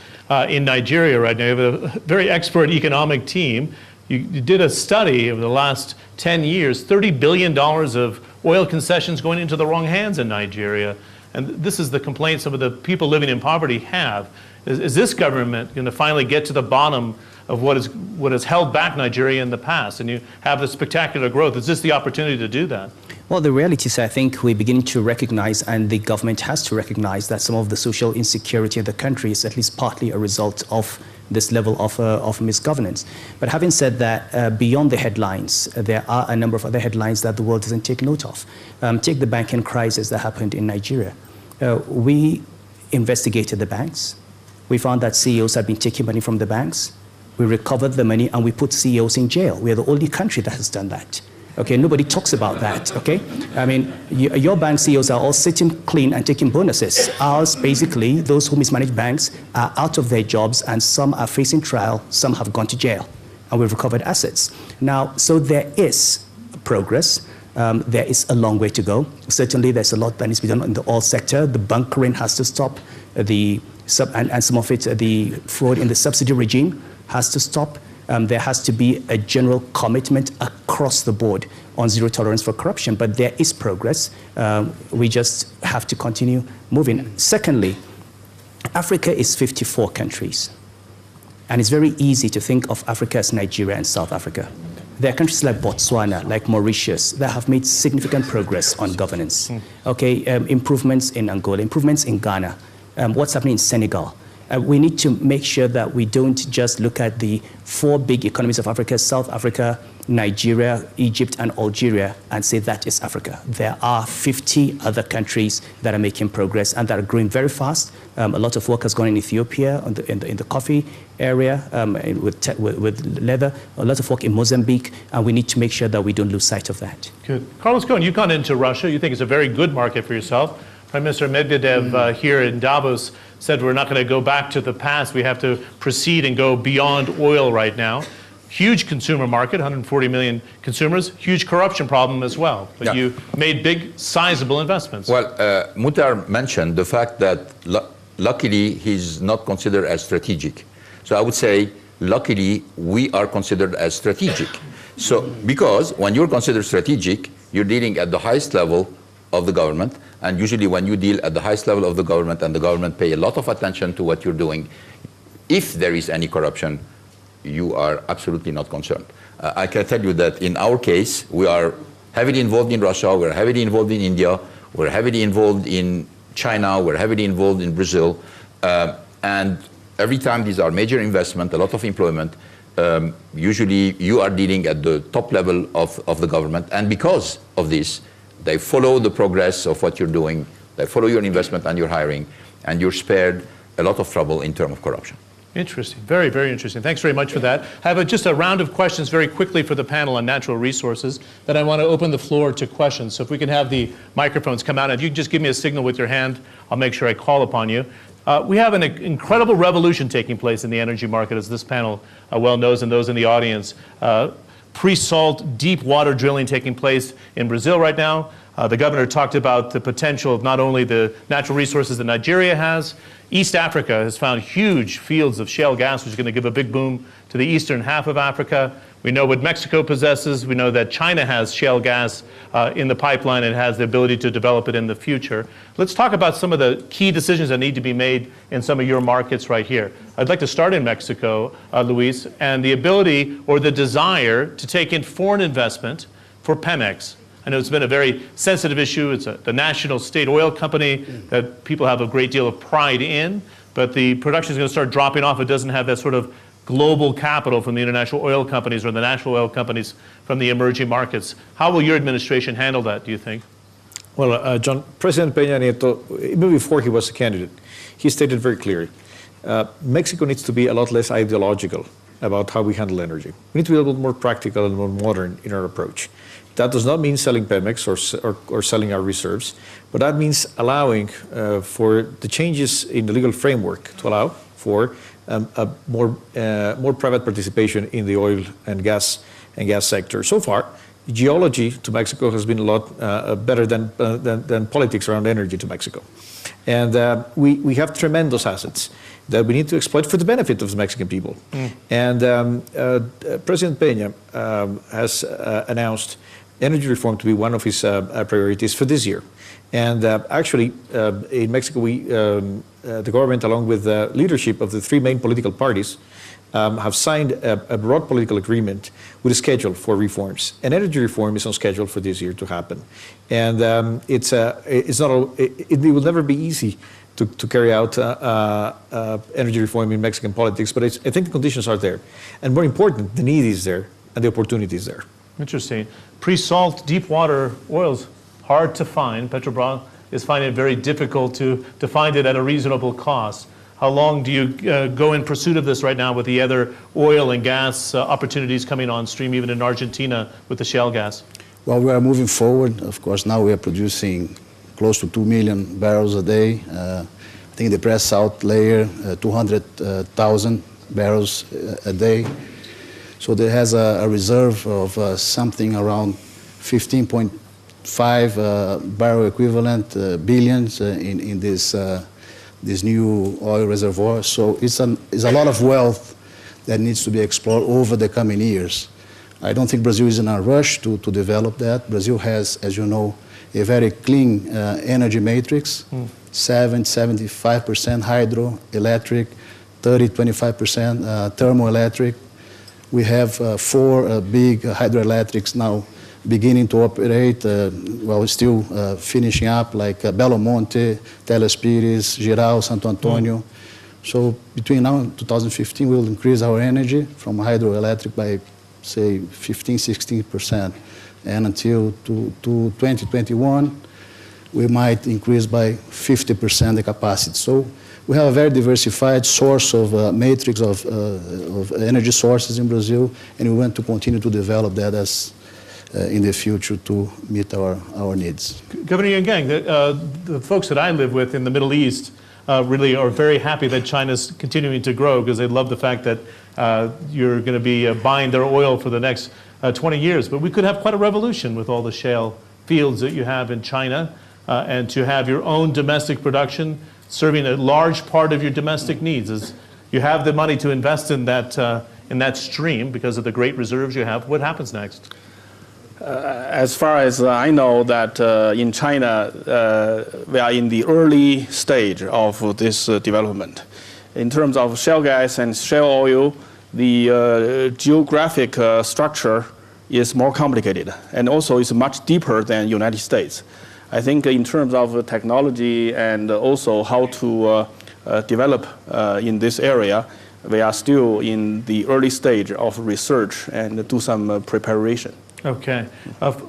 in Nigeria right now. You have a very expert economic team. You did a study over the last 10 years, $30 billion of oil concessions going into the wrong hands in Nigeria. And this is the complaint some of the people living in poverty have. Is this government going to finally get to the bottom of what has held back Nigeria in the past? And you have the spectacular growth. Is this the opportunity to do that? Well, the reality is, I think we begin to recognize, and the government has to recognize, that some of the social insecurity of the country is at least partly a result of this level of misgovernance. But having said that, beyond the headlines, there are a number of other headlines that the world doesn't take note of. Take the banking crisis that happened in Nigeria. We investigated the banks. We found that CEOs had been taking money from the banks. We recovered the money and we put CEOs in jail. We are the only country that has done that. Okay, nobody talks about that, okay? I mean, your bank CEOs are all sitting clean and taking bonuses. Ours, basically, those who mismanage banks are out of their jobs, and some are facing trial, some have gone to jail, and we've recovered assets. Now, so there is progress. There is a long way to go. Certainly, there's a lot that needs to be done in the oil sector. The bunkering has to stop. And some of it, the fraud in the subsidy regime has to stop. There has to be a general commitment across the board on zero tolerance for corruption. But there is progress. We just have to continue moving. Secondly, Africa is 54 countries. And it's very easy to think of Africa as Nigeria and South Africa. There are countries like Botswana, like Mauritius, that have made significant progress on governance. Okay, improvements in Angola, improvements in Ghana, what's happening in Senegal. We need to make sure that we don't just look at the four big economies of Africa, South Africa, Nigeria, Egypt, and Algeria, and say that is Africa. There are 50 other countries that are making progress and that are growing very fast. A lot of work has gone in Ethiopia in the coffee area with leather, a lot of work in Mozambique, and we need to make sure that we don't lose sight of that. Good. Carlos Ghosn, you've gone into Russia. You think it's a very good market for yourself. Prime Minister Medvedev here in Davos said we're not going to go back to the past. We have to proceed and go beyond oil right now. Huge consumer market, 140 million consumers. Huge corruption problem as well. But you made big, sizable investments. Well, Muhtar mentioned the fact that luckily he's not considered as strategic. So I would say, luckily, we are considered as strategic. So because when you're considered strategic, you're dealing at the highest level of the government. And usually when you deal at the highest level of the government and the government pay a lot of attention to what you're doing, if there is any corruption, you are absolutely not concerned. I can tell you that in our case, we are heavily involved in Russia, we're heavily involved in India, we're heavily involved in China, we're heavily involved in Brazil. And every time these are major investment, a lot of employment, usually you are dealing at the top level of the government, and because of this, they follow the progress of what you're doing, they follow your investment and your hiring, and you're spared a lot of trouble in terms of corruption. Interesting. Very, very interesting. Thanks very much for that. I have just a round of questions very quickly for the panel on natural resources. Then I want to open the floor to questions. So if we can have the microphones come out. If you can just give me a signal with your hand, I'll make sure I call upon you. We have an incredible revolution taking place in the energy market, as this panel well knows, and those in the audience. Pre-salt, deep water drilling taking place in Brazil right now. The governor talked about the potential of not only the natural resources that Nigeria has. East Africa has found huge fields of shale gas, which is going to give a big boom to the eastern half of Africa. We know what Mexico possesses. We know that China has shale gas in the pipeline and has the ability to develop it in the future. Let's talk about some of the key decisions that need to be made in some of your markets right here. I'd like to start in Mexico, Luis, and the ability or the desire to take in foreign investment for Pemex. I know it's been a very sensitive issue. It's the national state oil company that people have a great deal of pride in, but the production is going to start dropping off. It doesn't have that sort of global capital from the international oil companies or the national oil companies from the emerging markets. How will your administration handle that, do you think? Well, John, President Peña Nieto, even before he was a candidate, he stated very clearly, Mexico needs to be a lot less ideological about how we handle energy. We need to be a little more practical and more modern in our approach. That does not mean selling Pemex or selling our reserves, but that means allowing for the changes in the legal framework to allow for a more private participation in the oil and gas sector. So far, geology to Mexico has been a lot better than politics around energy to Mexico. And we have tremendous assets that we need to exploit for the benefit of the Mexican people. And President Peña has announced energy reform to be one of his priorities for this year. And actually, in Mexico, the government, along with the leadership of the three main political parties, have signed a broad political agreement with a schedule for reforms. And energy reform is on schedule for this year to happen. And it will never be easy to carry out energy reform in Mexican politics, but I think the conditions are there. And more important, the need is there and the opportunity is there. Interesting. Pre-salt deep water oils, hard to find. Petrobras is finding it very difficult to find it at a reasonable cost. How long do you go in pursuit of this right now with the other oil and gas opportunities coming on stream, even in Argentina with the shale gas? Well, we are moving forward. Of course, now we are producing close to 2 million barrels a day. I think the pre-salt layer, 200,000 barrels a day. So there has a reserve of something around 15.5 barrel equivalent billions in this new oil reservoir. So it's a lot of wealth that needs to be explored over the coming years. I don't think Brazil is in a rush to develop that. Brazil has, as you know, a very clean energy matrix, 75% hydroelectric, 30-25% thermoelectric. We have 4 big hydroelectrics now beginning to operate, still finishing up, like Belo Monte, Teles Pires, Jirau, Santo Antonio. So between now and 2015, we'll increase our energy from hydroelectric by, say, 15-16%. And until to 2021, we might increase by 50% the capacity. So we have a very diversified source of matrix of energy sources in Brazil, and we want to continue to develop that as in the future to meet our needs. Governor Yang, the folks that I live with in the Middle East really are very happy that China's continuing to grow, because they love the fact that you're going to be buying their oil for the next 20 years. But we could have quite a revolution with all the shale fields that you have in China, and to have your own domestic production serving a large part of your domestic needs. As you have the money to invest in that stream because of the great reserves you have. What happens next? As far as I know, that in China, we are in the early stage of this development. In terms of shale gas and shale oil, the geographic structure is more complicated, and also is much deeper than United States. I think in terms of technology and also how to develop in this area, we are still in the early stage of research and do some preparation. Okay.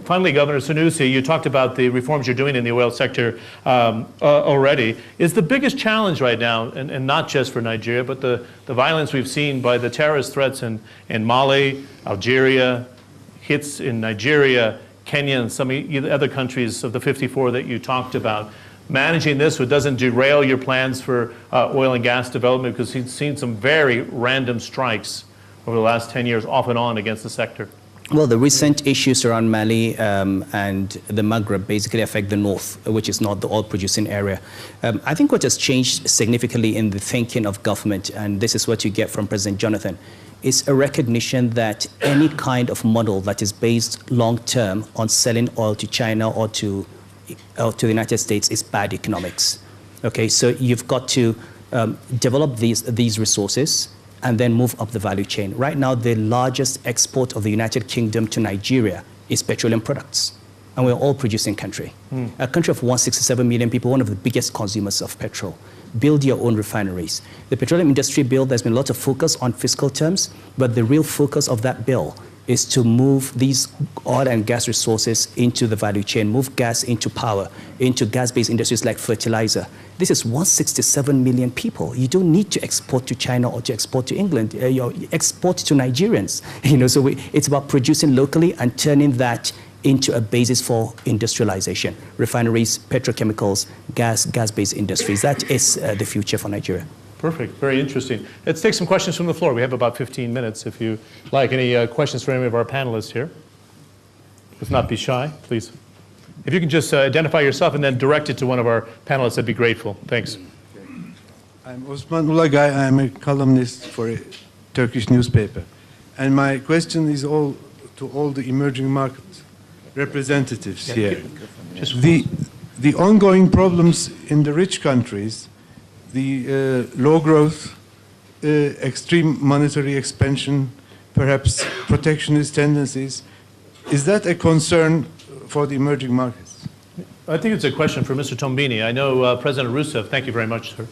Finally, Governor Sanusi, you talked about the reforms you're doing in the oil sector already. Is the biggest challenge right now, and not just for Nigeria, but the violence we've seen by the terrorist threats in Mali, Algeria, hits in Nigeria, Kenya, and some other countries of the 54 that you talked about? Managing this so it doesn't derail your plans for oil and gas development, because we've seen some very random strikes over the last 10 years off and on against the sector. Well, the recent issues around Mali and the Maghreb basically affect the north, which is not the oil-producing area. I think what has changed significantly in the thinking of government, and this is what you get from President Jonathan, is a recognition that any kind of model that is based long-term on selling oil to China or to the United States is bad economics. Okay, so you've got to develop these resources and then move up the value chain. Right now, the largest export of the United Kingdom to Nigeria is petroleum products. And we're all producing country. A country of 167 million people, one of the biggest consumers of petrol. Build your own refineries. The petroleum industry bill, there's been a lot of focus on fiscal terms, but the real focus of that bill is to move these oil and gas resources into the value chain, move gas into power, into gas-based industries like fertilizer. This is 167 million people. You don't need to export to China or to export to England. You export to Nigerians. So it's about producing locally and turning that into a basis for industrialization. Refineries, petrochemicals, gas-based industries. That is the future for Nigeria. Perfect. Very interesting. Let's take some questions from the floor. We have about 15 minutes if you like. Any questions for any of our panelists here? Let's not be shy, please. If you can just identify yourself and then direct it to one of our panelists, I'd be grateful. Thanks. I'm Osman Ulagay. I'm a columnist for a Turkish newspaper. And my question is to all the emerging market representatives here. The ongoing problems in the rich countries, the low growth, extreme monetary expansion, perhaps protectionist tendencies, is that a concern for the emerging markets? I think it's a question for Mr. Tombini. I know President Rousseff, thank you very much, sir,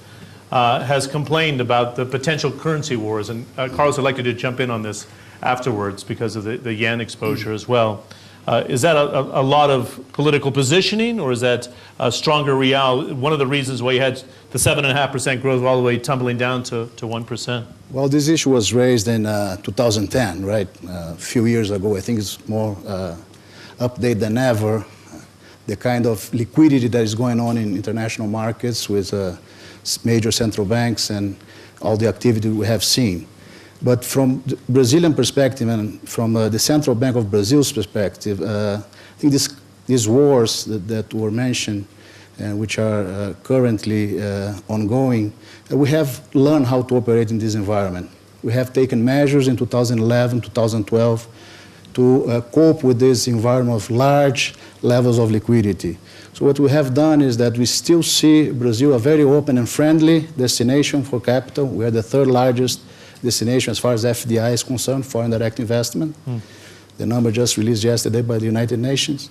has complained about the potential currency wars. And Carlos, I'd like you to jump in on this afterwards because of the yen exposure as well. Is that a lot of political positioning, or is that a stronger real? One of the reasons why you had the 7.5% growth all the way tumbling down to 1%. Well, this issue was raised in 2010, right? A few years ago. I think it's more updated than ever. The kind of liquidity that is going on in international markets with major central banks and all the activity we have seen. But from the Brazilian perspective and from the Central Bank of Brazil's perspective, I think these wars that were mentioned, which are currently ongoing, we have learned how to operate in this environment. We have taken measures in 2011, 2012 to cope with this environment of large levels of liquidity. So what we have done is that we still see Brazil a very open and friendly destination for capital. We are the third largest destination as far as FDI is concerned, foreign direct investment. The number just released yesterday by the United Nations.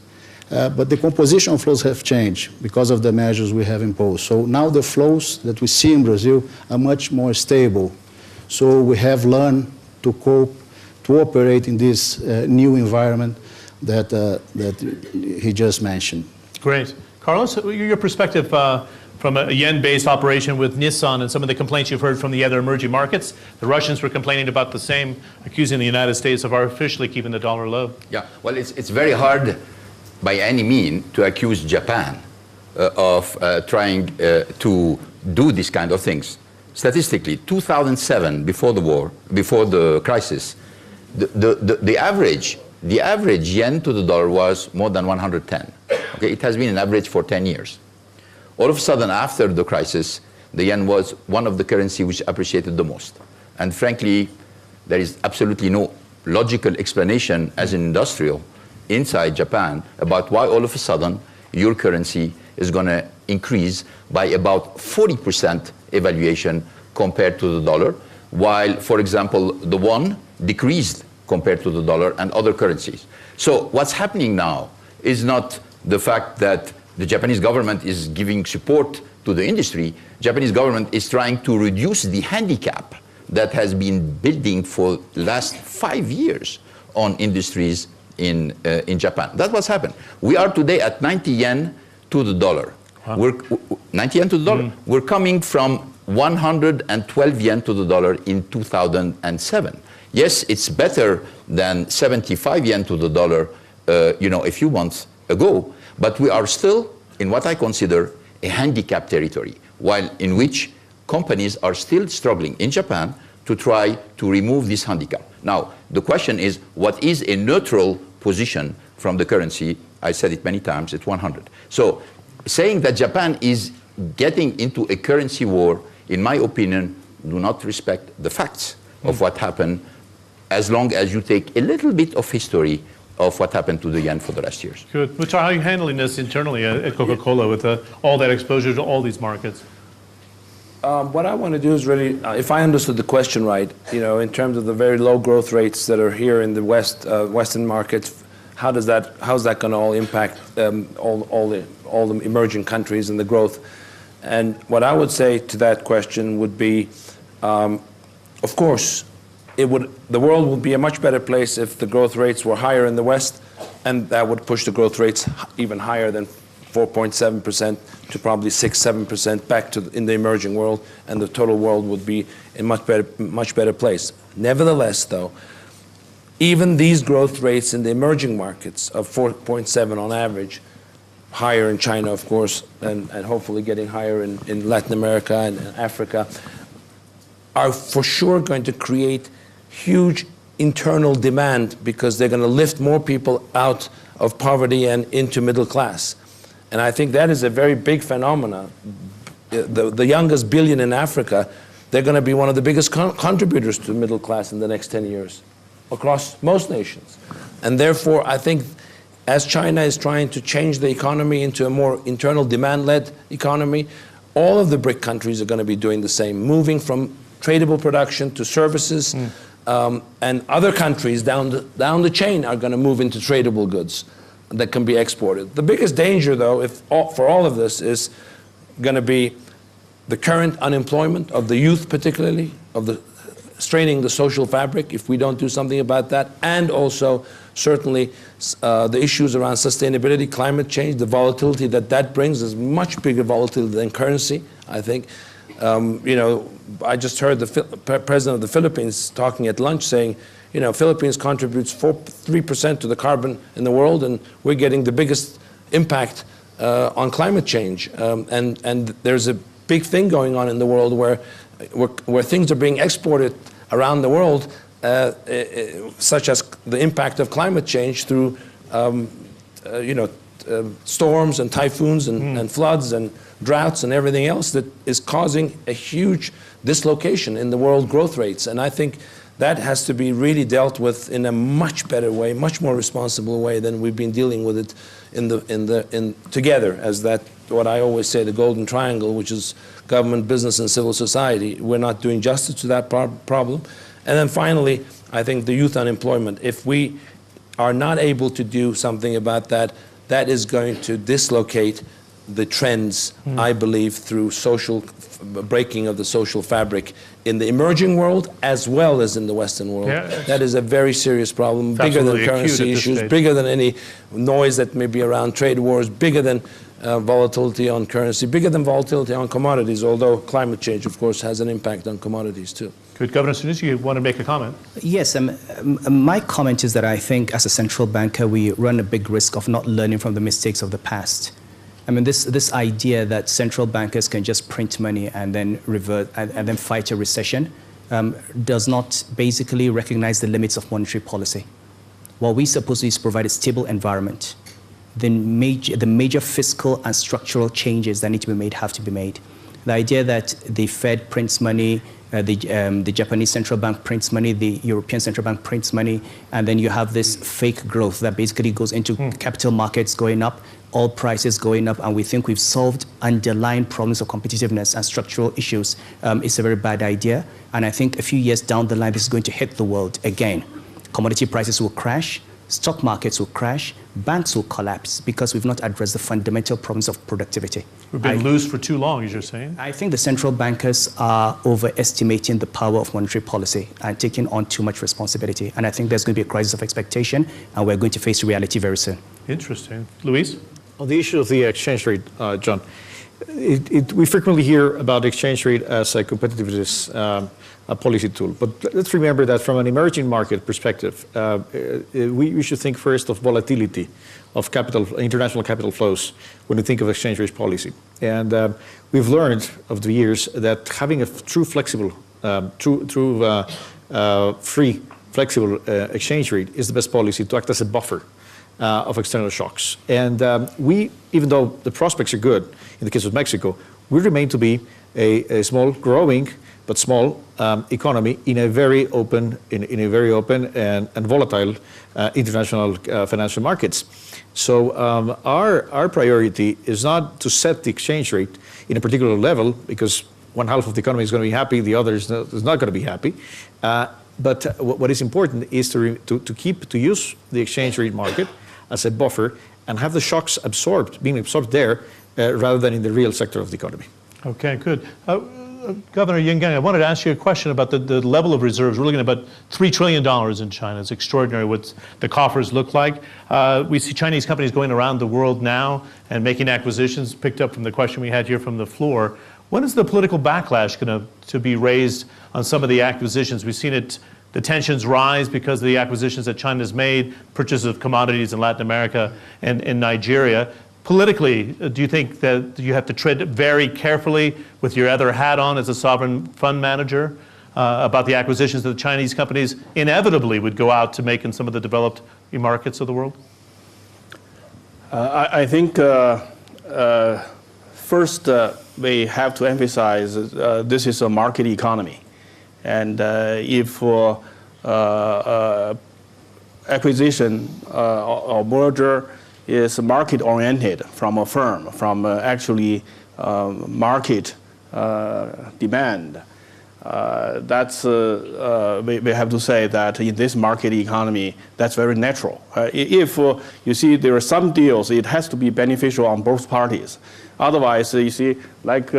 But the composition of flows have changed because of the measures we have imposed. So now the flows that we see in Brazil are much more stable. So we have learned to cope, to operate in this new environment that he just mentioned. Great. Carlos, your perspective from a yen-based operation with Nissan and some of the complaints you've heard from the other emerging markets. The Russians were complaining about the same, accusing the United States of artificially keeping the dollar low. Yeah, well, it's very hard by any means to accuse Japan of trying to do these kind of things. Statistically, 2007, before the war, before the crisis, the average yen to the dollar was more than 110. Okay, it has been an average for 10 years. All of a sudden, after the crisis, the yen was one of the currencies which appreciated the most. And frankly, there is absolutely no logical explanation as an industrial inside Japan about why all of a sudden your currency is going to increase by about 40% evaluation compared to the dollar, while, for example, the won decreased compared to the dollar and other currencies. So what's happening now is not the fact that the Japanese government is giving support to the industry. Japanese government is trying to reduce the handicap that has been building for the last 5 years on industries in Japan. That's what's happened. We are today at 90 yen to the dollar. Wow. We're 90 yen to the dollar. We're coming from 112 yen to the dollar in 2007. Yes, it's better than 75 yen to the dollar, a few months ago, but we are still in what I consider a handicap territory, while in which companies are still struggling in Japan to try to remove this handicap. Now, the question is, what is a neutral position from the currency? I said it many times, it's 100. So saying that Japan is getting into a currency war, in my opinion, do not respect the facts of what happened, as long as you take a little bit of history of what happened to the yen for the last years. Good. Muhtar, how are you handling this internally at Coca-Cola with all that exposure to all these markets? What I want to do is really, if I understood the question right, in terms of the very low growth rates that are here in the Western markets, how's that going to all impact all the emerging countries and the growth? And what I would say to that question would be, of course, the world would be a much better place if the growth rates were higher in the West, and that would push the growth rates even higher than 4.7% to probably 6-7% back in the emerging world, and the total world would be in much better place. Nevertheless, though, even these growth rates in the emerging markets of 4.7 on average, higher in China, of course, and hopefully getting higher in Latin America and Africa, are for sure going to create huge internal demand, because they're going to lift more people out of poverty and into middle class. And I think that is a very big phenomenon. The youngest billion in Africa, they're going to be one of the biggest contributors to the middle class in the next 10 years across most nations. And therefore, I think as China is trying to change the economy into a more internal demand-led economy, all of the BRIC countries are going to be doing the same, moving from tradable production to services, and other countries down the chain are going to move into tradable goods that can be exported. The biggest danger, though, for all of this is going to be the current unemployment of the youth, particularly, straining the social fabric if we don't do something about that, and also certainly the issues around sustainability, climate change, the volatility that brings is much bigger volatility than currency, I think. I just heard the president of the Philippines talking at lunch saying, Philippines contributes 3% to the carbon in the world, and we're getting the biggest impact on climate change. And there's a big thing going on in the world where things are being exported around the world, such as the impact of climate change through, storms and typhoons and floods and droughts and everything else that is causing a huge dislocation in the world growth rates. And I think that has to be really dealt with in a much better way, much more responsible way than we've been dealing with it together as what I always say, the golden triangle, which is government, business, and civil society. We're not doing justice to that problem. And then finally, I think the youth unemployment. If we are not able to do something about that, that is going to dislocate the trends, I believe, through breaking of the social fabric in the emerging world as well as in the Western world. Yeah, that is a very serious problem, bigger than currency issues, bigger than any noise that may be around trade wars, bigger than volatility on currency, bigger than volatility on commodities, although climate change, of course, has an impact on commodities too. Good. Governor Sunusi, you want to make a comment? Yes, my comment is that I think as a central banker, we run a big risk of not learning from the mistakes of the past. I mean, this idea that central bankers can just print money and then revert and then fight a recession does not basically recognize the limits of monetary policy. What we're supposed to do is provide a stable environment. The major fiscal and structural changes that need to be made have to be made. The idea that the Fed prints money, the Japanese central bank prints money, the European central bank prints money, and then you have this fake growth that basically goes into capital markets going up, all prices going up, and we think we've solved underlying problems of competitiveness and structural issues. It's a very bad idea, and I think a few years down the line, this is going to hit the world again. Commodity prices will crash, stock markets will crash, banks will collapse because we've not addressed the fundamental problems of productivity. We've been loose for too long, as you're saying. I think the central bankers are overestimating the power of monetary policy and taking on too much responsibility. And I think there's going to be a crisis of expectation, and we're going to face reality very soon. Interesting. Luis? On the issue of the exchange rate, John, we frequently hear about exchange rate as a competitiveness a policy tool. But let's remember that from an emerging market perspective, we should think first of volatility of international capital flows when we think of exchange rate policy. And we've learned over the years that having a true flexible, free, flexible exchange rate is the best policy to act as a buffer of external shocks. And we, even though the prospects are good, in the case of Mexico, we remain to be a small, growing, but small economy in a very open, and volatile international financial markets. So our priority is not to set the exchange rate in a particular level, because one half of the economy is going to be happy, the other is not going to be happy. But what is important is to use the exchange rate market as a buffer and have the shocks being absorbed there rather than in the real sector of the economy. Okay, good. Governor Yinggang, I wanted to ask you a question about the level of reserves. We're looking at about $3 trillion in China. It's extraordinary what the coffers look like. We see Chinese companies going around the world now and making acquisitions, picked up from the question we had here from the floor. When is the political backlash going to be raised on some of the acquisitions? We've seen the tensions rise because of the acquisitions that China's made, purchase of commodities in Latin America and in Nigeria. Politically, do you think that you have to tread very carefully with your other hat on as a sovereign fund manager about the acquisitions that the Chinese companies inevitably would go out to make in some of the developed markets of the world? I think first we have to emphasize this is a market economy. And if acquisition or merger is market-oriented from a firm, from actually market demand. That's we have to say that in this market economy, that's very natural. If you see there are some deals, it has to be beneficial on both parties. Otherwise, you see, like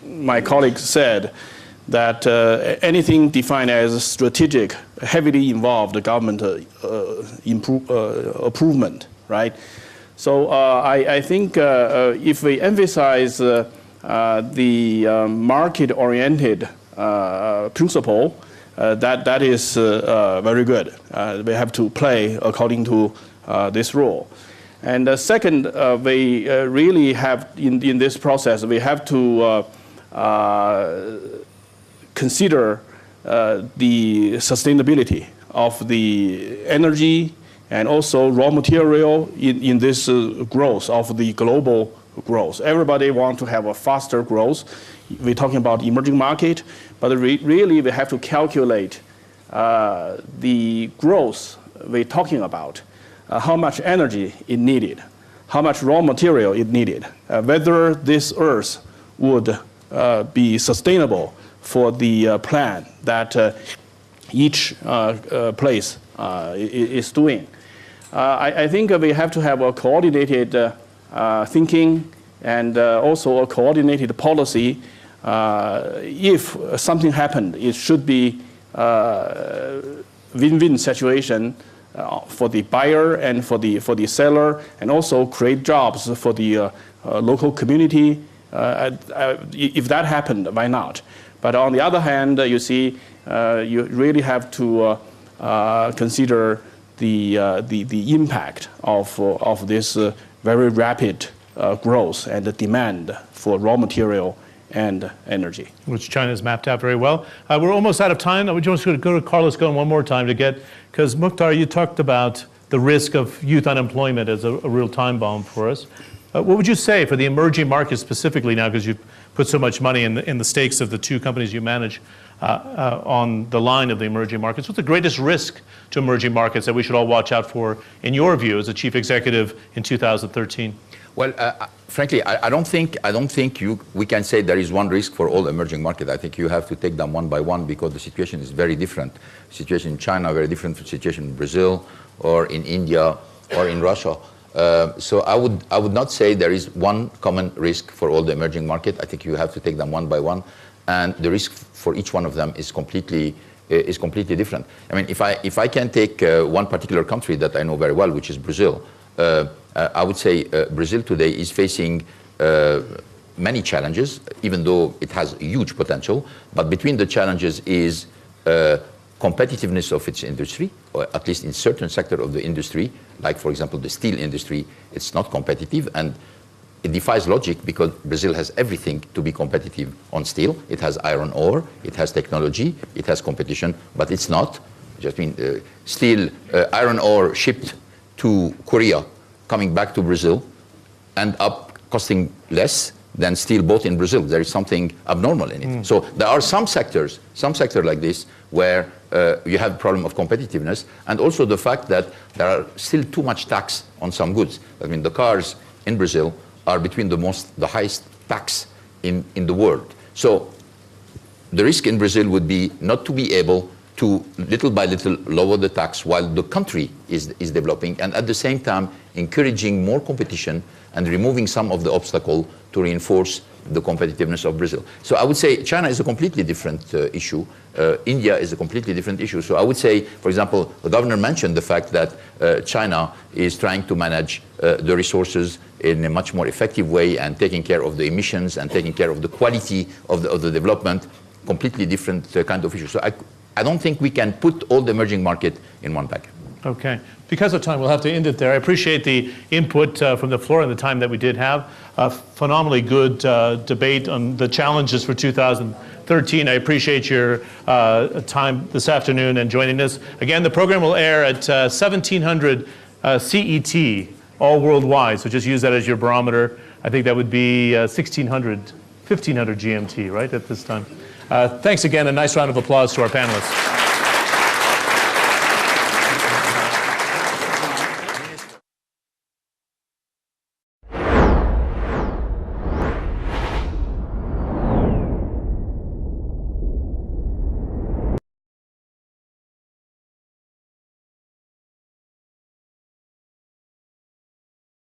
my colleague said, that anything defined as strategic, heavily involved government improvement, right? So I think if we emphasize the market-oriented principle, that is very good. We have to play according to this rule. And second, we really have, in this process, we have to consider the sustainability of the energy and also raw material in this growth of the global growth. Everybody wants to have a faster growth. We're talking about emerging market, but really we have to calculate the growth we're talking about, how much energy it needed, how much raw material it needed, whether this earth would be sustainable for the plan that each place is doing. I think we have to have a coordinated thinking and also a coordinated policy. If something happened, it should be win-win situation for the buyer and for the seller, and also create jobs for the local community. If that happened, why not? But on the other hand, you see, you really have to consider the impact of this very rapid growth and the demand for raw material and energy. Which China's mapped out very well. We're almost out of time. We just want to go to Carlos Ghosn one more time because Mukhtar, you talked about the risk of youth unemployment as a real time bomb for us. What would you say for the emerging markets specifically now, because you've put so much money in the stakes of the two companies you manage on the line of the emerging markets? What's the greatest risk to emerging markets that we should all watch out for, in your view, as a chief executive in 2013? Well, frankly, I don't think we can say there is one risk for all emerging markets. I think you have to take them one by one because the situation is very different. The situation in China, very different from the situation in Brazil or in India or in Russia. So I would not say there is one common risk for all the emerging markets. I think you have to take them one by one, and the risk for each one of them is completely different. I mean, if I can take one particular country that I know very well, which is Brazil. I would say Brazil today is facing many challenges, even though it has huge potential. But between the challenges is competitiveness of its industry, or at least in certain sector of the industry, like, for example, the steel industry. It's not competitive, and it defies logic because Brazil has everything to be competitive on steel. It has iron ore, it has technology, it has competition, but it's not. Just steel, iron ore shipped to Korea, coming back to Brazil, end up costing less than steel bought in Brazil. There is something abnormal in it. So there are some sector like this where you have a problem of competitiveness, and also the fact that there are still too much tax on some goods. I mean, the cars in Brazil are between the highest tax in the world. So the risk in Brazil would be not to be able to little by little lower the tax while the country is developing, and at the same time encouraging more competition and removing some of the obstacle to reinforce the competitiveness of Brazil. So I would say China is a completely different issue. India is a completely different issue. So I would say, for example, the governor mentioned the fact that China is trying to manage the resources in a much more effective way and taking care of the emissions and taking care of the quality of the development. Completely different kind of issue. So I don't think we can put all the emerging market in one bag. Okay. Because of time, we'll have to end it there. I appreciate the input from the floor and the time that we did have. A phenomenally good debate on the challenges for 2013. I appreciate your time this afternoon and joining us. Again, the program will air at 1700 CET, all worldwide. So just use that as your barometer. I think that would be 1500 GMT, right, at this time. Thanks again. A nice round of applause to our panelists.